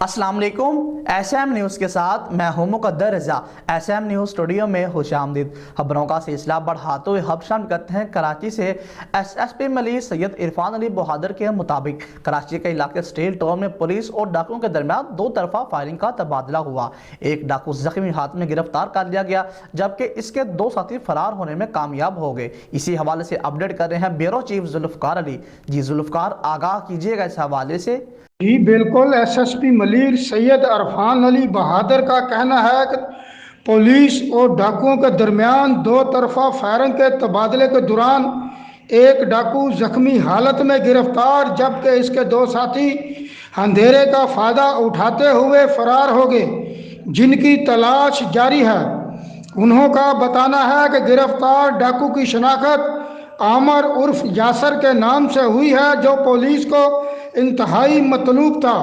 अस्सलाम वालेकुम। SM news के साथ मैं हूं मुकद्दर रज़ा। SM न्यूज़ स्टूडियो में खुशामदीद। खबरों का सिलसिला बढ़ाते हुए अब शामिल करते हैं कराची से। SSP मलिक सैयद इरफान अली बहादुर के मुताबिक कराची के इलाके स्टील टाउन में पुलिस और डाकुओं के दरमियान दो तरफा फायरिंग का तबादला हुआ। एक डाकू जख्मी हाथ में गिरफ्तार कर लिया गया, जबकि इसके दो साथी फरार होने में कामयाब हो गए। इसी हवाले से अपडेट कर रहे हैं ब्यूरो चीफ जुल्फकार अली। जी जुल्फकार, आगाह कीजिएगा इस हवाले से। जी बिल्कुल। एसएसपी मलिक सैयद इरफान अली बहादुर का कहना है कि पुलिस और डाकुओं के दरमियान दो तरफा फायरिंग के तबादले के दौरान एक डाकू जख्मी हालत में गिरफ्तार, जबकि इसके दो साथी अंधेरे का फायदा उठाते हुए फरार हो गए, जिनकी तलाश जारी है। उन्हों का बताना है कि गिरफ्तार डाकू की शनाख्त आमर उर्फ यासर के नाम से हुई है, जो पुलिस को इंतहाई मतलूब था।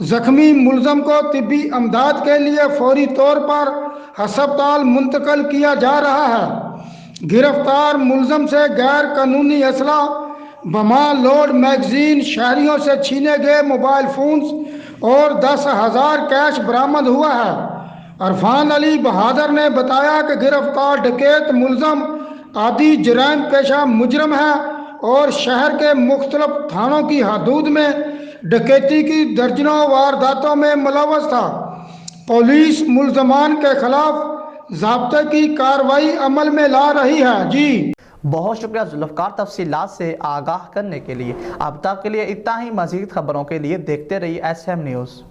जख्मी मुलजम को तिब्बी अमदाद के लिए फौरी तौर पर अस्पताल मुंतकिल किया जा रहा है। गिरफ्तार मुलजम से गैर कानूनी असला, बमा, लोड मैगजीन, शहरियों से छीने गए मोबाइल फोन्स और 10,000 कैश बरामद हुआ है। इरफान अली बहादुर ने बताया कि गिरफ्तार डकैत मुलजम आदि जराइम पेशा मुजरम है और शहर के मुख्तलिफ थानों की हदूद में डकैती की दर्जनों वारदातों में मुलव्वस था। पुलिस मुलजमान के खिलाफ ज़ाब्ते की कार्रवाई अमल में ला रही है। जी बहुत शुक्रिया जुल्फकार, तफसीलात से आगाह करने के लिए। अब तक के लिए इतना ही। मजीद खबरों के लिए देखते रहिए SM न्यूज़।